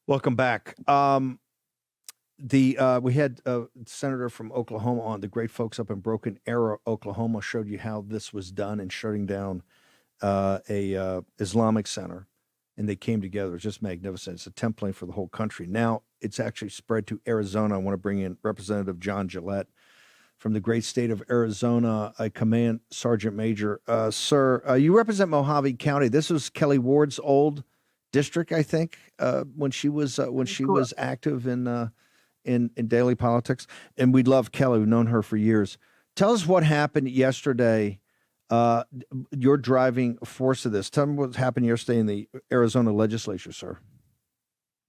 Welcome back. We had a senator from Oklahoma on. The great folks up in Broken Arrow, Oklahoma, showed you how this was done in shutting down a Islamic center, and they came together. It's just magnificent. It's a template for the whole country. Now it's actually spread to Arizona. I want to bring in Representative John Gillette from the great state of Arizona, a command sergeant major. Sir, you represent Mojave County. This was Kelly Ward's old district, I think, when she was active in daily politics. And we love Kelly. We've known her for years. Tell us what happened yesterday. Your driving force of this. Tell me what happened yesterday in the Arizona legislature, sir.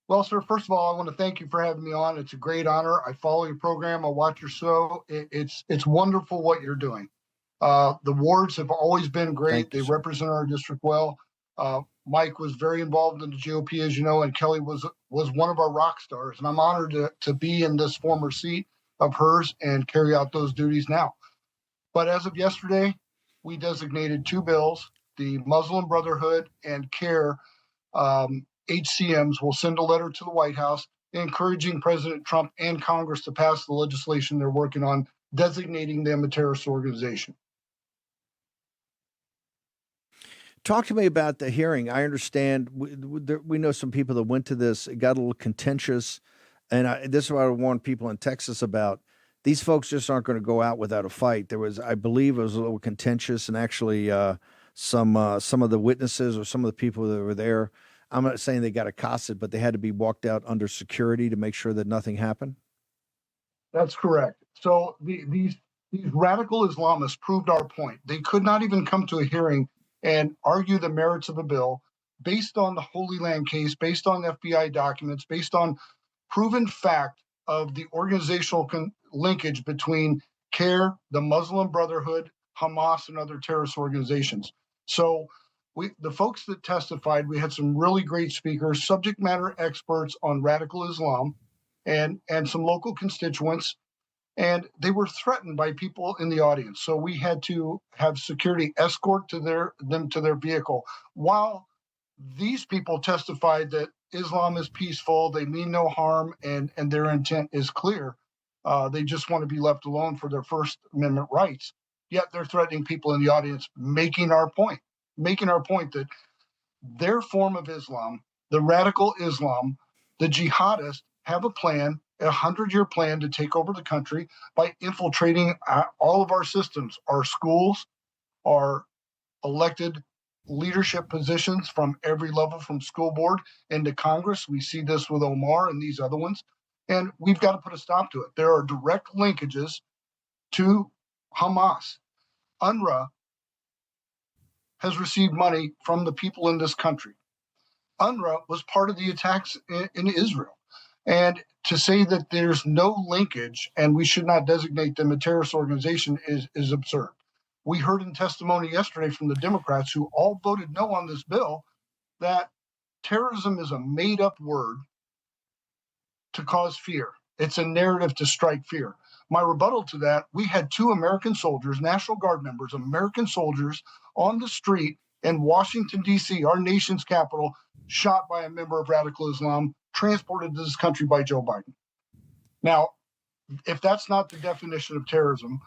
Well, sir, first of all, I want to thank you for having me on. It's a great honor. I follow your program. I watch your show. It's wonderful what you're doing. The wards have always been great. They represent our district well. Mike was very involved in the GOP, as you know, and Kelly was one of our rock stars. And I'm honored to be in this former seat of hers and carry out those duties now. But as of yesterday, we designated two bills, the Muslim Brotherhood and CARE. HCMs will send a letter to the White House encouraging President Trump and Congress to pass the legislation they're working on, designating them a terrorist organization. Talk to me about the hearing. I understand we know some people that went to this. It got a little contentious, and this is what I warn people in Texas about. These folks just aren't going to go out without a fight. I believe it was a little contentious, and actually some of the witnesses or some of the people that were there, I'm not saying they got accosted, but they had to be walked out under security to make sure that nothing happened. That's correct. So these radical Islamists proved our point. They could not even come to a hearing and argue the merits of a bill based on the Holy Land case, based on FBI documents, based on proven fact of the organizational linkage between CARE, the Muslim Brotherhood, Hamas, and other terrorist organizations. So the folks that testified, we had some really great speakers, subject matter experts on radical Islam, and some local constituents, and they were threatened by people in the audience. So we had to have security escort them to their vehicle. While these people testified that Islam is peaceful, they mean no harm, and their intent is clear. They just want to be left alone for their First Amendment rights. Yet they're threatening people in the audience, making our point that their form of Islam, the radical Islam, the jihadists, have a plan, a 100-year plan to take over the country by infiltrating all of our systems, our schools, our elected leadership positions from every level, from school board into Congress. We see this with Omar and these other ones, and we've got to put a stop to it. There are direct linkages to Hamas. UNRWA has received money from the people in this country. UNRWA was part of the attacks in Israel. And to say that there's no linkage and we should not designate them a terrorist organization is absurd. We heard in testimony yesterday from the Democrats, who all voted no on this bill, that terrorism is a made-up word to cause fear. It's a narrative to strike fear. My rebuttal to that, we had two American soldiers, National Guard members, American soldiers on the street in Washington, D.C., our nation's capital, shot by a member of radical Islam, transported to this country by Joe Biden. Now, if that's not the definition of terrorism,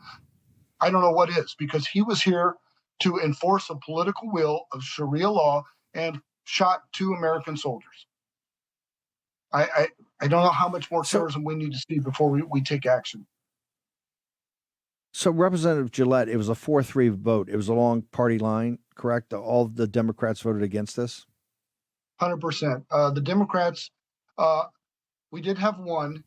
I don't know what is, because he was here to enforce a political will of Sharia law and shot two American soldiers. I don't know how much more terrorism we need to see before we take action. So, Representative Gillette, it was a 4-3 vote. It was along party line, correct? All the Democrats voted against this? 100%. The Democrats, we did have one.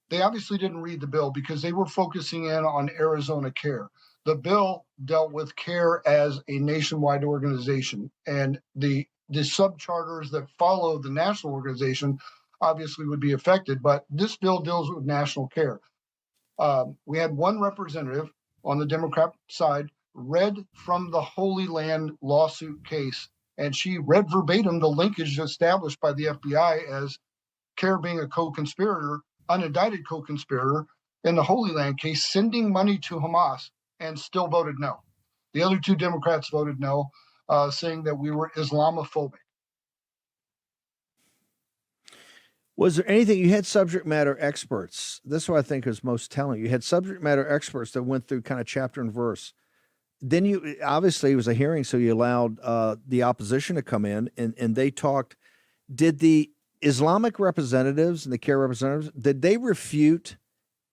They obviously didn't read the bill because they were focusing in on Arizona CARE. The bill dealt with CARE as a nationwide organization, and the subcharters that follow the national organization obviously would be affected, but this bill deals with national CARE. We had one representative on the Democrat side read from the Holy Land lawsuit case, and she read verbatim the linkage established by the FBI as CARE being a co-conspirator, unindicted co-conspirator in the Holy Land case, sending money to Hamas, and still voted no. The other two Democrats voted no, saying that we were Islamophobic. Was there anything you had subject matter experts? This is what I think is most telling. You had subject matter experts that went through kind of chapter and verse. Then you obviously it was a hearing, so you allowed the opposition to come in and they talked. Did the Islamic representatives and the CARE representatives did they refute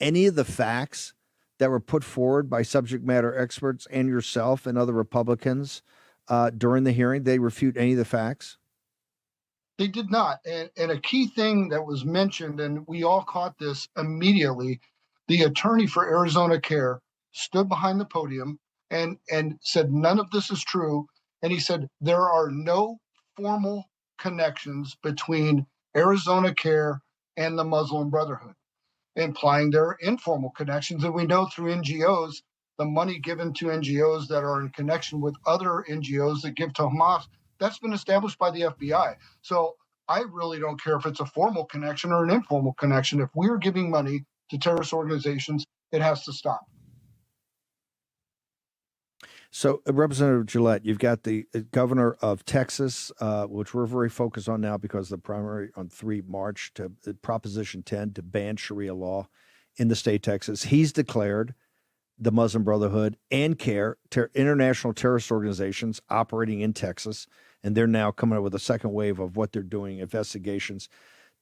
any of the facts that were put forward by subject matter experts and yourself and other Republicans during the hearing? They refute any of the facts? They did not. And a key thing that was mentioned, and we all caught this immediately, the attorney for Arizona Care stood behind the podium and said, none of this is true. And he said, there are no formal connections between Arizona Care and the Muslim Brotherhood, implying there are informal connections. And we know through NGOs, the money given to NGOs that are in connection with other NGOs that give to Hamas, that's been established by the FBI. So I really don't care if it's a formal connection or an informal connection. If we're giving money to terrorist organizations, it has to stop. So, Representative Gillette, you've got the governor of Texas, which we're very focused on now because the primary on 3 March to Proposition 10 to ban Sharia law in the state of Texas. He's declared the Muslim Brotherhood and CARE, international terrorist organizations operating in Texas, and they're now coming up with a second wave of what they're doing, investigations.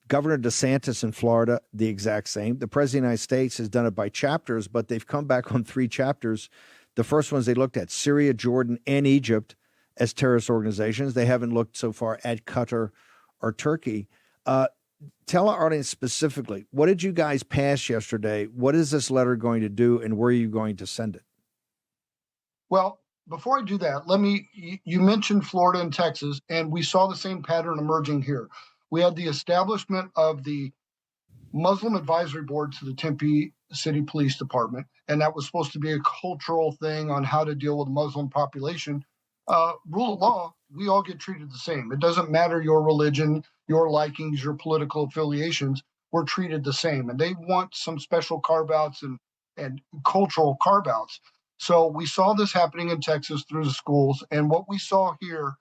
Governor DeSantis in Florida, the exact same. The President of the United States has done it by chapters, but they've come back on 3 chapters. The first ones they looked at Syria, Jordan, and Egypt as terrorist organizations. They haven't looked so far at Qatar or Turkey. Tell our audience specifically, what did you guys pass yesterday? What is this letter going to do, and where are you going to send it? Well, before I do that, you mentioned Florida and Texas, and we saw the same pattern emerging here. We had the establishment of the Muslim Advisory Board to the Tempe City Police Department, and that was supposed to be a cultural thing on how to deal with the Muslim population. Rule of law, we all get treated the same. It doesn't matter your religion, your likings, your political affiliations, we're treated the same. And they want some special carve-outs and cultural carve-outs. So we saw this happening in Texas through the schools. And what we saw here,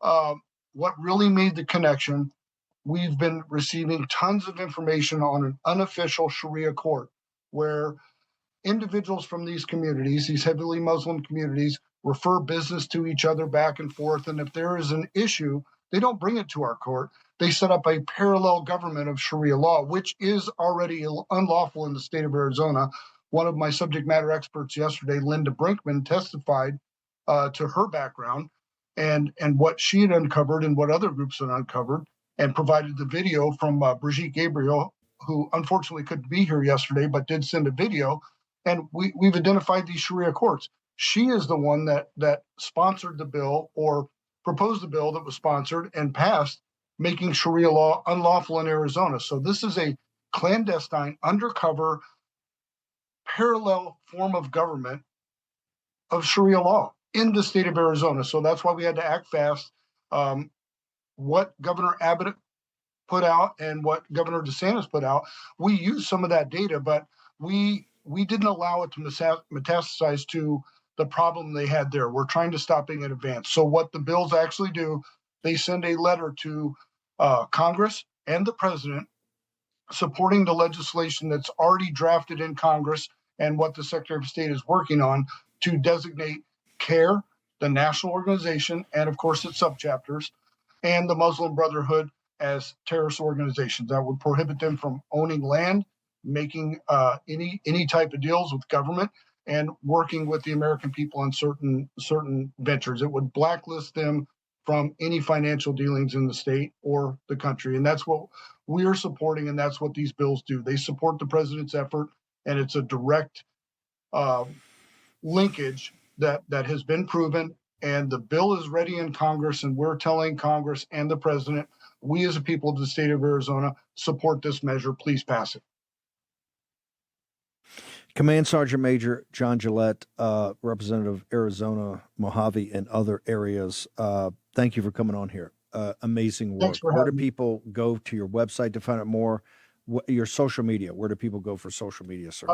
what really made the connection, we've been receiving tons of information on an unofficial Sharia court where individuals from these communities, these heavily Muslim communities, refer business to each other back and forth. And if there is an issue, they don't bring it to our court. They set up a parallel government of Sharia law, which is already unlawful in the state of Arizona. One of my subject matter experts yesterday, Linda Brinkman, testified to her background and what she had uncovered and what other groups had uncovered, and provided the video from Brigitte Gabriel, who unfortunately couldn't be here yesterday, but did send a video. And we've identified these Sharia courts. She is the one that sponsored the bill or proposed the bill that was sponsored and passed, making Sharia law unlawful in Arizona. So this is a clandestine, undercover, parallel form of government of Sharia law in the state of Arizona. So that's why we had to act fast. What Governor Abbott put out and what Governor DeSantis put out, we used some of that data, but we didn't allow it to metastasize to the problem they had there. We're trying to stop it in advance. So what the bills actually do, they send a letter to Congress and the president supporting the legislation that's already drafted in Congress and what the Secretary of State is working on to designate CARE, the national organization, and of course its subchapters, and the Muslim Brotherhood as terrorist organizations. That would prohibit them from owning land, making any type of deals with government, and working with the American people on certain ventures. It would blacklist them from any financial dealings in the state or the country. And that's what we're supporting, and that's what these bills do. They support the president's effort, and it's a direct linkage that has been proven. And the bill is ready in Congress, and we're telling Congress and the president, we as a people of the state of Arizona support this measure. Please pass it. Command Sergeant Major John Gillette, Representative Arizona, Mojave, and other areas. Thank you for coming on here. Amazing work. Where do people go to your website to find out more? Your social media. Where do people go for social media, sir?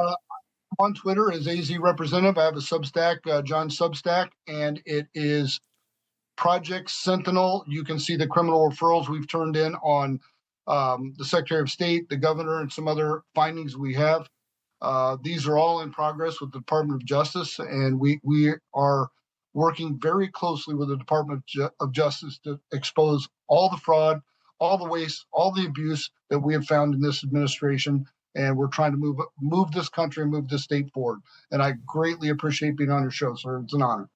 On Twitter as AZ Representative. I have a Substack, John Substack, and it is Project Sentinel. You can see the criminal referrals we've turned in on the Secretary of State, the governor, and some other findings we have. These are all in progress with the Department of Justice, and we are working very closely with the Department of Justice to expose all the fraud, all the waste, all the abuse that we have found in this administration. And we're trying to move this country and move this state forward. And I greatly appreciate being on your show, sir. It's an honor.